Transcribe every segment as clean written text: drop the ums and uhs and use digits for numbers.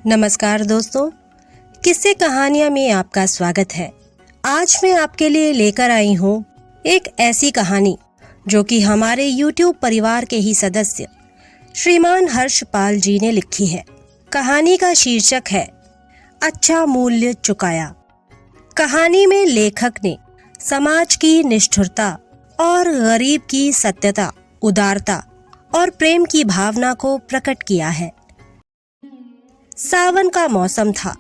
नमस्कार दोस्तों, किस्से कहानियां में आपका स्वागत है। आज मैं आपके लिए लेकर आई हूँ एक ऐसी कहानी जो कि हमारे YouTube परिवार के ही सदस्य श्रीमान हर्षपाल जी ने लिखी है। कहानी का शीर्षक है अच्छा मूल्य चुकाया। कहानी में लेखक ने समाज की निष्ठुरता और गरीब की सत्यता, उदारता और प्रेम की भावना को प्रकट किया है। सावन का मौसम था।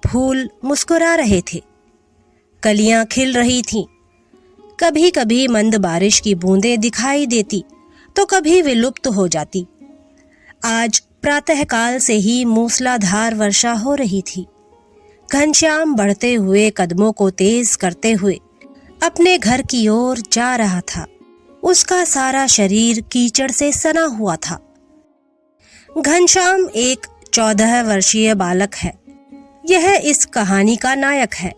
फूल मुस्कुरा रहे थे, कलियां खिल रही थीं। कभी कभी मंद बारिश की बूंदें दिखाई देती तो कभी विलुप्त हो जाती। आज प्रातःकाल से ही मूसलाधार वर्षा हो रही थी। घनश्याम बढ़ते हुए कदमों को तेज करते हुए अपने घर की ओर जा रहा था। उसका सारा शरीर कीचड़ से सना हुआ था। घनश्याम एक 14 वर्षीय बालक है। यह इस कहानी का नायक है।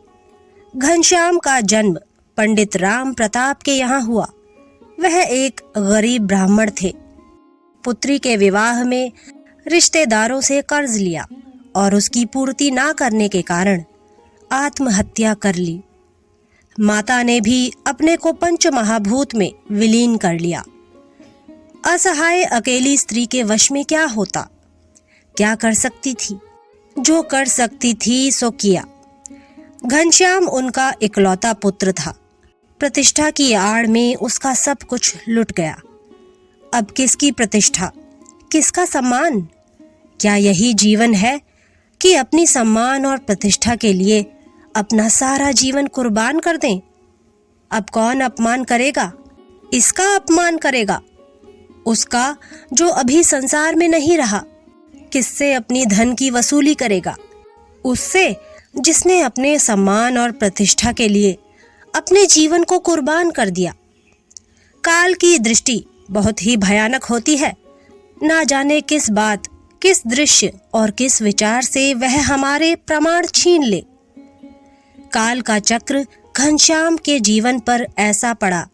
घनश्याम का जन्म पंडित राम प्रताप के यहाँ हुआ। वह एक गरीब ब्राह्मण थे। पुत्री के विवाह में रिश्तेदारों से कर्ज लिया और उसकी पूर्ति ना करने के कारण आत्महत्या कर ली। माता ने भी अपने को पंच महाभूत में विलीन कर लिया। असहाय अकेली स्त्री के वश में क्या होता? क्या कर सकती थी? जो कर सकती थी सो किया। घनश्याम उनका इकलौता पुत्र था। प्रतिष्ठा की आड़ में उसका सब कुछ लुट गया। अब किसकी प्रतिष्ठा, किसका सम्मान? क्या यही जीवन है कि अपनी सम्मान और प्रतिष्ठा के लिए अपना सारा जीवन कुर्बान कर दें? अब कौन अपमान करेगा? इसका अपमान करेगा, उसका जो अभी संसार में नहीं रहा। किससे अपनी धन की वसूली करेगा? उससे जिसने अपने सम्मान और प्रतिष्ठा के लिए अपने जीवन को कुर्बान कर दिया। काल की दृष्टि बहुत ही भयानक होती है। ना जाने किस बात, किस दृश्य और किस विचार से वह हमारे प्रमाण छीन ले। काल का चक्र घनश्याम के जीवन पर ऐसा पड़ा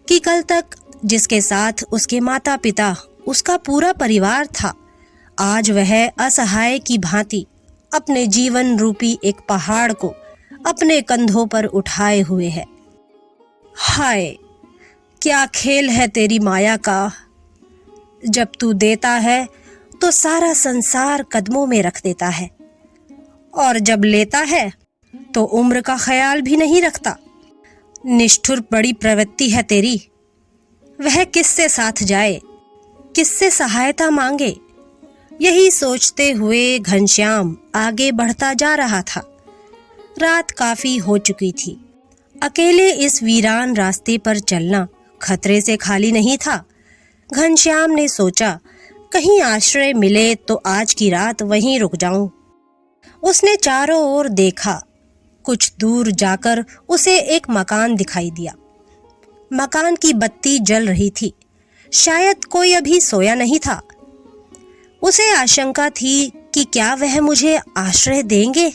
कि कल तक जिसके साथ उसके माता पिता, उसका पूरा परिवार था, आज वह असहाय की भांति अपने जीवन रूपी एक पहाड़ को अपने कंधों पर उठाए हुए है। हाय, क्या खेल है तेरी माया का। जब तू देता है तो सारा संसार कदमों में रख देता है, और जब लेता है तो उम्र का ख्याल भी नहीं रखता। निष्ठुर बड़ी प्रवृत्ति है तेरी। वह किससे साथ जाए, किससे सहायता मांगे? यही सोचते हुए घनश्याम आगे बढ़ता जा रहा था। रात काफी हो चुकी थी। अकेले इस वीरान रास्ते पर चलना खतरे से खाली नहीं था। घनश्याम ने सोचा, कहीं आश्रय मिले तो आज की रात वहीं रुक जाऊं। उसने चारों ओर देखा। कुछ दूर जाकर उसे एक मकान दिखाई दिया। मकान की बत्ती जल रही थी। शायद कोई अभी सोया नहीं था। उसे आशंका थी कि क्या वह मुझे आश्रय देंगे।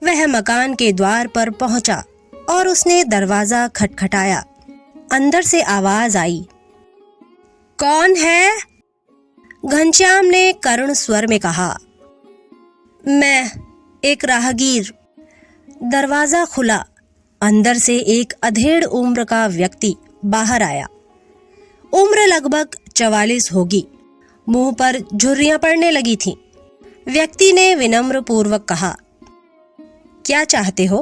वह मकान के द्वार पर पहुंचा और उसने दरवाजा खटखटाया। अंदर से आवाज आई, कौन है? घनश्याम ने करुण स्वर में कहा, मैं, एक राहगीर। दरवाजा खुला। अंदर से एक अधेड़ उम्र का व्यक्ति बाहर आया। उम्र लगभग 44 होगी। मुंह पर झुर्रियां पड़ने लगी थीं। व्यक्ति ने विनम्र पूर्वक कहा, क्या चाहते हो?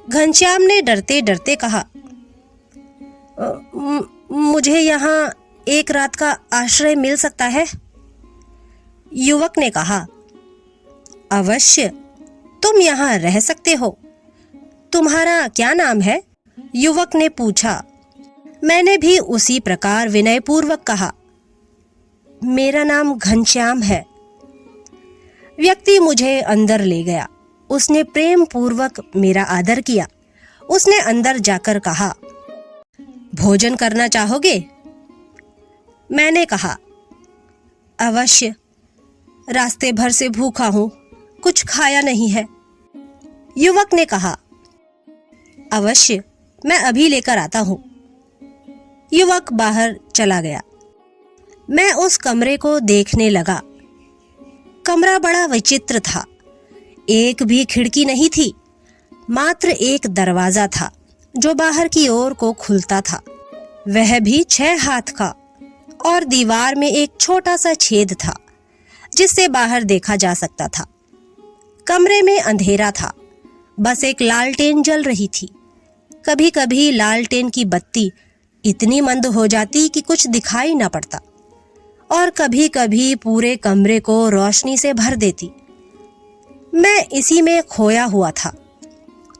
घनश्याम ने डरते डरते कहा, मुझे यहाँ एक रात का आश्रय मिल सकता है? युवक ने कहा, अवश्य, तुम यहाँ रह सकते हो। तुम्हारा क्या नाम है? युवक ने पूछा। मैंने भी उसी प्रकार विनयपूर्वक कहा, मेरा नाम घनश्याम है। व्यक्ति मुझे अंदर ले गया। उसने प्रेम पूर्वक मेरा आदर किया। उसने अंदर जाकर कहा, भोजन करना चाहोगे? मैंने कहा, अवश्य, रास्ते भर से भूखा हूं, कुछ खाया नहीं है। युवक ने कहा, अवश्य, मैं अभी लेकर आता हूं। युवक बाहर चला गया। मैं उस कमरे को देखने लगा। कमरा बड़ा विचित्र था। एक भी खिड़की नहीं थी, मात्र एक दरवाजा था जो बाहर की ओर को खुलता था, वह भी 6 हाथ का, और दीवार में एक छोटा सा छेद था जिससे बाहर देखा जा सकता था। कमरे में अंधेरा था, बस एक लालटेन जल रही थी। कभी कभी लालटेन की बत्ती इतनी मंद हो जाती कि कुछ दिखाई न पड़ता, और कभी कभी पूरे कमरे को रोशनी से भर देती। मैं इसी में खोया हुआ था।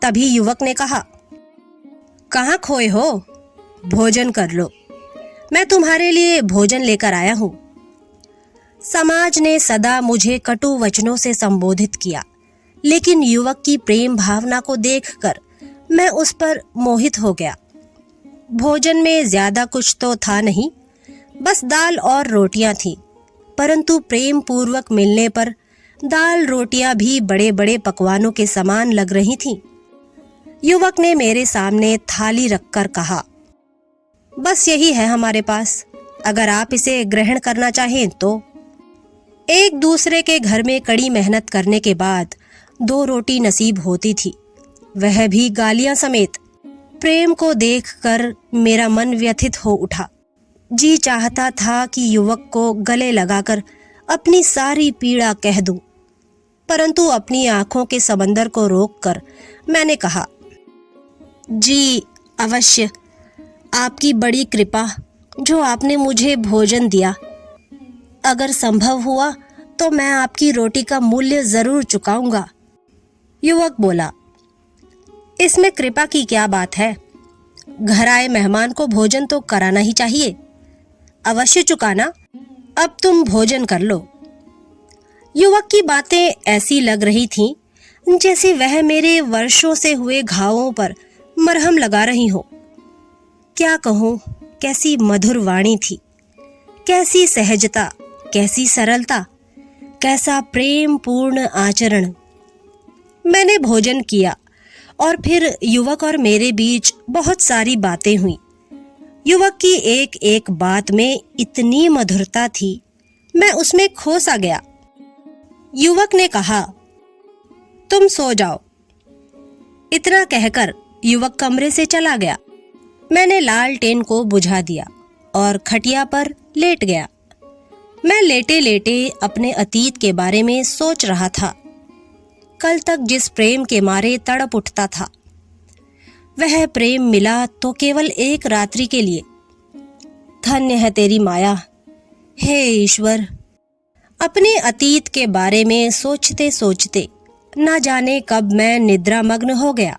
तभी युवक ने कहा, कहाँ खोए हो? भोजन कर लो, मैं तुम्हारे लिए भोजन लेकर आया हूँ। समाज ने सदा मुझे कटु वचनों से संबोधित किया, लेकिन युवक की प्रेम भावना को देखकर मैं उस पर मोहित हो गया। भोजन में ज्यादा कुछ तो था नहीं, बस दाल और रोटियां थीं, परंतु प्रेम पूर्वक मिलने पर दाल रोटियां भी बड़े बड़े पकवानों के समान लग रही थीं। युवक ने मेरे सामने थाली रखकर कहा, बस यही है हमारे पास, अगर आप इसे ग्रहण करना चाहें तो। एक दूसरे के घर में कड़ी मेहनत करने के बाद 2 रोटी नसीब होती थी, वह भी गालियां समेत। प्रेम को देखकर मेरा मन व्यथित हो उठा। जी चाहता था कि युवक को गले लगाकर अपनी सारी पीड़ा कह दूं, परंतु अपनी आंखों के समंदर को रोककर मैंने कहा, जी अवश्य, आपकी बड़ी कृपा जो आपने मुझे भोजन दिया। अगर संभव हुआ तो मैं आपकी रोटी का मूल्य जरूर चुकाऊंगा। युवक बोला, इसमें कृपा की क्या बात है? घर आए मेहमान को भोजन तो कराना ही चाहिए। अवश्य चुकाना, अब तुम भोजन कर लो। युवक की बातें ऐसी लग रही थीं जैसे वह मेरे वर्षों से हुए घावों पर मरहम लगा रही हो। क्या कहूँ, कैसी मधुर वाणी थी, कैसी सहजता, कैसी सरलता, कैसा प्रेम पूर्ण आचरण। मैंने भोजन किया और फिर युवक और मेरे बीच बहुत सारी बातें हुई। युवक की एक एक बात में इतनी मधुरता थी, मैं उसमें खो सा गया। युवक ने कहा, तुम सो जाओ। इतना कहकर युवक कमरे से चला गया। मैंने लालटेन को बुझा दिया और खटिया पर लेट गया। मैं लेटे लेटे अपने अतीत के बारे में सोच रहा था। कल तक जिस प्रेम के मारे तड़प उठता था, वह प्रेम मिला तो केवल एक रात्रि के लिए। धन्य है तेरी माया, हे ईश्वर। अपने अतीत के बारे में सोचते सोचते न जाने कब मैं निद्रामग्न हो गया,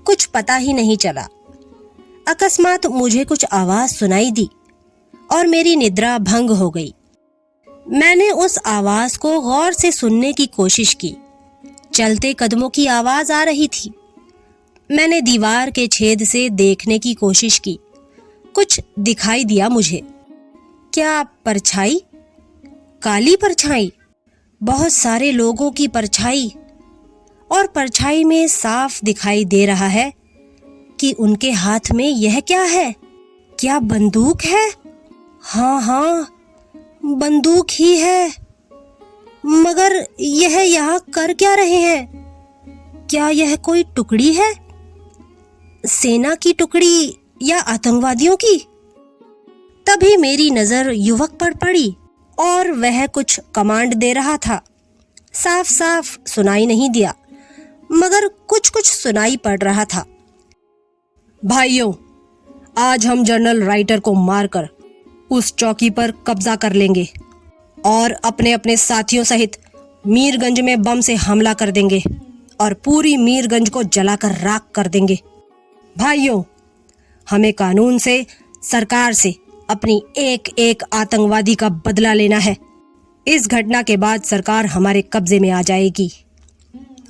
कुछ पता ही नहीं चला। अकस्मात मुझे कुछ आवाज सुनाई दी और मेरी निद्रा भंग हो गई। मैंने उस आवाज को गौर से सुनने की कोशिश की। चलते कदमों की आवाज आ रही थी। मैंने दीवार के छेद से देखने की कोशिश की। कुछ दिखाई दिया मुझे। क्या परछाई? काली परछाई, बहुत सारे लोगों की परछाई, और परछाई में साफ दिखाई दे रहा है कि उनके हाथ में यह क्या है? क्या बंदूक है? हाँ हाँ, बंदूक ही है। मगर यह यहाँ कर क्या रहे हैं? क्या यह कोई टुकड़ी है? सेना की टुकड़ी या आतंकवादियों की? तभी मेरी नजर युवक पर पड़ी और वह कुछ कमांड दे रहा था। साफ साफ सुनाई नहीं दिया, मगर कुछ कुछ सुनाई पड़ रहा था। भाइयों, आज हम जनरल राइटर को मारकर उस चौकी पर कब्जा कर लेंगे और अपने अपने साथियों सहित मीरगंज में बम से हमला कर देंगे और पूरी मीरगंज को जलाकर राख कर देंगे। भाइयों, हमें कानून से, सरकार से अपनी एक एक आतंकवादी का बदला लेना है। इस घटना के बाद सरकार हमारे कब्जे में आ जाएगी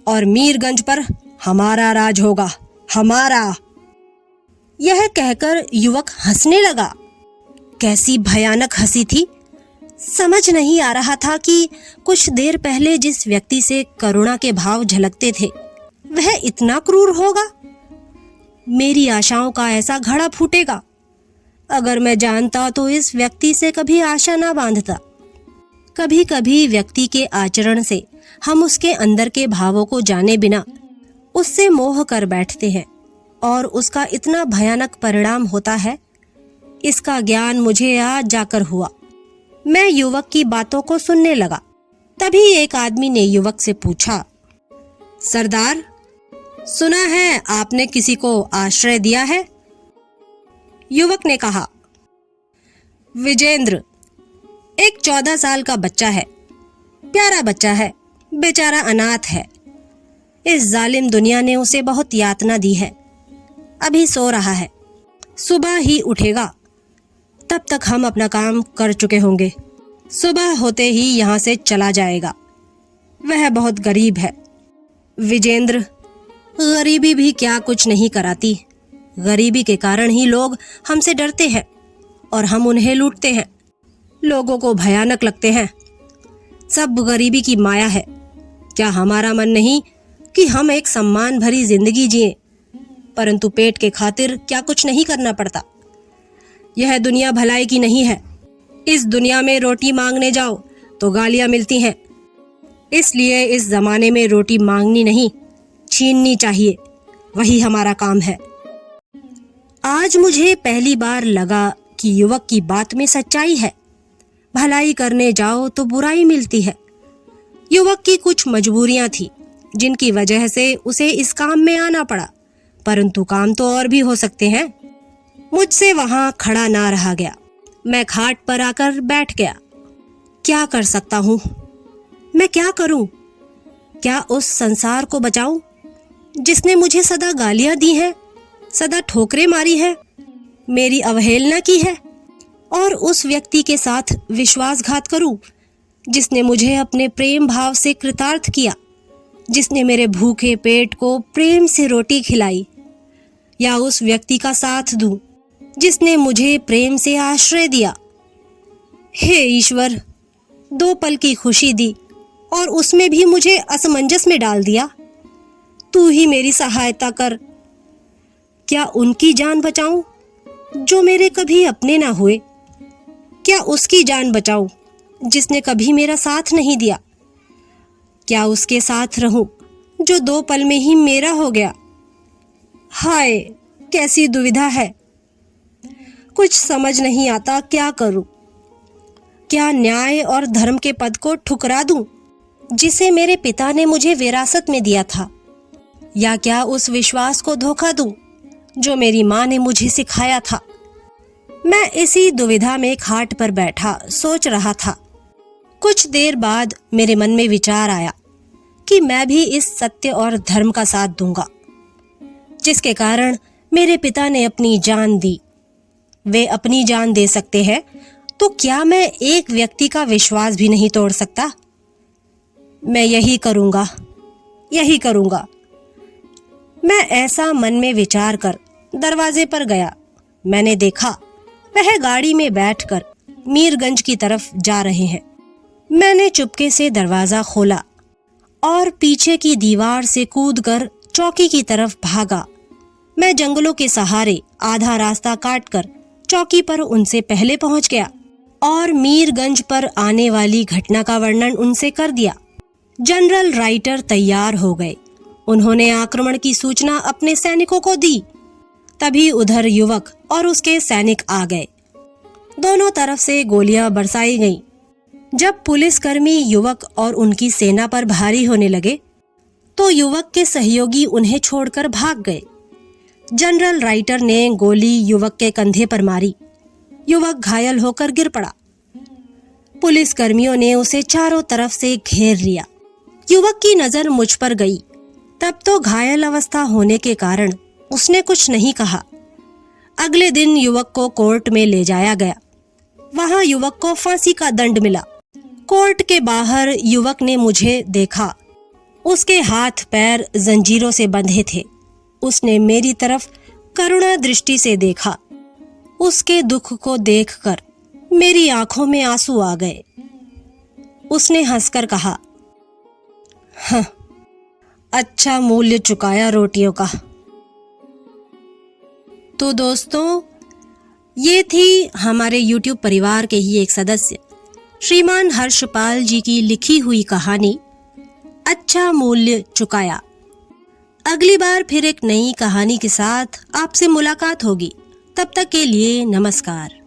और मीरगंज पर हमारा राज होगा, हमारा। यह कहकर युवक हंसने लगा। कैसी भयानक हंसी थी। समझ नहीं आ रहा था कि कुछ देर पहले जिस व्यक्ति से करुणा के भाव झलकते थे, वह इतना क्रूर होगा। मेरी आशाओं का ऐसा घड़ा फूटेगा। अगर मैं जानता तो इस व्यक्ति से कभी आशा ना बांधता। कभी कभी व्यक्ति के आचरण से हम उसके अंदर के भावों को जाने बिना उससे मोह कर बैठते हैं और उसका इतना भयानक परिणाम होता है। इसका ज्ञान मुझे आज जाकर हुआ। मैं युवक की बातों को सुनने लगा। तभी एक आदमी ने युवक से पूछा, सरदार, सुना है आपने किसी को आश्रय दिया है? युवक ने कहा, विजेंद्र, एक 14 साल का बच्चा है, प्यारा बच्चा है, बेचारा अनाथ है। इस जालिम दुनिया ने उसे बहुत यातना दी है। अभी सो रहा है, सुबह ही उठेगा, तब तक हम अपना काम कर चुके होंगे। सुबह होते ही यहाँ से चला जाएगा। वह बहुत गरीब है। विजेंद्र, गरीबी भी क्या कुछ नहीं कराती। गरीबी के कारण ही लोग हमसे डरते हैं और हम उन्हें लूटते हैं। लोगों को भयानक लगते हैं। सब गरीबी की माया है। क्या हमारा मन नहीं कि हम एक सम्मान भरी जिंदगी जिएं, परंतु पेट के खातिर क्या कुछ नहीं करना पड़ता। यह दुनिया भलाई की नहीं है। इस दुनिया में रोटी मांगने जाओ तो गालियां मिलती हैं। इसलिए इस जमाने में रोटी मांगनी नहीं, छीननी चाहिए। वही हमारा काम है। आज मुझे पहली बार लगा कि युवक की बात में सच्चाई है। भलाई करने जाओ तो बुराई मिलती है। युवक की कुछ मजबूरियां थी जिनकी वजह से उसे इस काम में आना पड़ा, परंतु काम तो और भी हो सकते हैं। मुझसे वहां खड़ा ना रहा गया। मैं खाट पर आकर बैठ गया। क्या कर सकता हूँ? मैं क्या करूं? क्या उस संसार को बचाऊं जिसने मुझे सदा गालियां दी हैं, सदा ठोकरें मारी हैं, मेरी अवहेलना की है, और उस व्यक्ति के साथ विश्वासघात करूं जिसने मुझे अपने प्रेम भाव से कृतार्थ किया, जिसने मेरे भूखे पेट को प्रेम से रोटी खिलाई, या उस व्यक्ति का साथ दूं जिसने मुझे प्रेम से आश्रय दिया? हे ईश्वर, 2 पल की खुशी दी और उसमें भी मुझे असमंजस में डाल दिया। तू ही मेरी सहायता कर। क्या उनकी जान बचाऊं जो मेरे कभी अपने ना हुए? क्या उसकी जान बचाऊं जिसने कभी मेरा साथ नहीं दिया? क्या उसके साथ रहूं जो 2 पल में ही मेरा हो गया? हाय, कैसी दुविधा है। कुछ समझ नहीं आता क्या करूं। क्या न्याय और धर्म के पद को ठुकरा दूं जिसे मेरे पिता ने मुझे विरासत में दिया था, या क्या उस विश्वास को धोखा दूं जो मेरी माँ ने मुझे सिखाया था? मैं इसी दुविधा में खाट पर बैठा सोच रहा था। कुछ देर बाद मेरे मन में विचार आया कि मैं भी इस सत्य और धर्म का साथ दूंगा जिसके कारण मेरे पिता ने अपनी जान दी। वे अपनी जान दे सकते हैं, तो क्या मैं एक व्यक्ति का विश्वास भी नहीं तोड़ सकता? मैं यही करूंगा, यही करूंगा। मैं ऐसा मन में विचार कर दरवाजे पर गया। मैंने देखा वह गाड़ी में बैठकर मीरगंज की तरफ जा रहे हैं। मैंने चुपके से दरवाजा खोला और पीछे की दीवार से कूदकर चौकी की तरफ भागा। मैं जंगलों के सहारे आधा रास्ता काटकर चौकी पर उनसे पहले पहुंच गया और मीरगंज पर आने वाली घटना का वर्णन उनसे कर दिया। जनरल राइटर तैयार हो गए। उन्होंने आक्रमण की सूचना अपने सैनिकों को दी। तभी उधर युवक और उसके सैनिक आ गए। दोनों तरफ से गोलियां बरसाई गईं। जब पुलिसकर्मी युवक और उनकी सेना पर भारी होने लगे तो युवक के सहयोगी उन्हें छोड़कर भाग गए। जनरल राइटर ने गोली युवक के कंधे पर मारी। युवक घायल होकर गिर पड़ा। पुलिसकर्मियों ने उसे चारों तरफ से घेर लिया। युवक की नजर मुझ पर गई। तब तो घायल अवस्था होने के कारण उसने कुछ नहीं कहा। अगले दिन युवक को कोर्ट में ले जाया गया। वहां युवक को फांसी का दंड मिला। कोर्ट के बाहर युवक ने मुझे देखा। उसके हाथ पैर जंजीरों से बंधे थे। उसने मेरी तरफ करुणा दृष्टि से देखा। उसके दुख को देखकर मेरी आंखों में आंसू आ गए। उसने हंसकर कहा, हाँ, अच्छा मूल्य चुकाया रोटियों का। तो दोस्तों, ये थी हमारे YouTube परिवार के ही एक सदस्य श्रीमान हर्षपाल जी की लिखी हुई कहानी अच्छा मूल्य चुकाया। अगली बार फिर एक नई कहानी के साथ आपसे मुलाकात होगी। तब तक के लिए नमस्कार।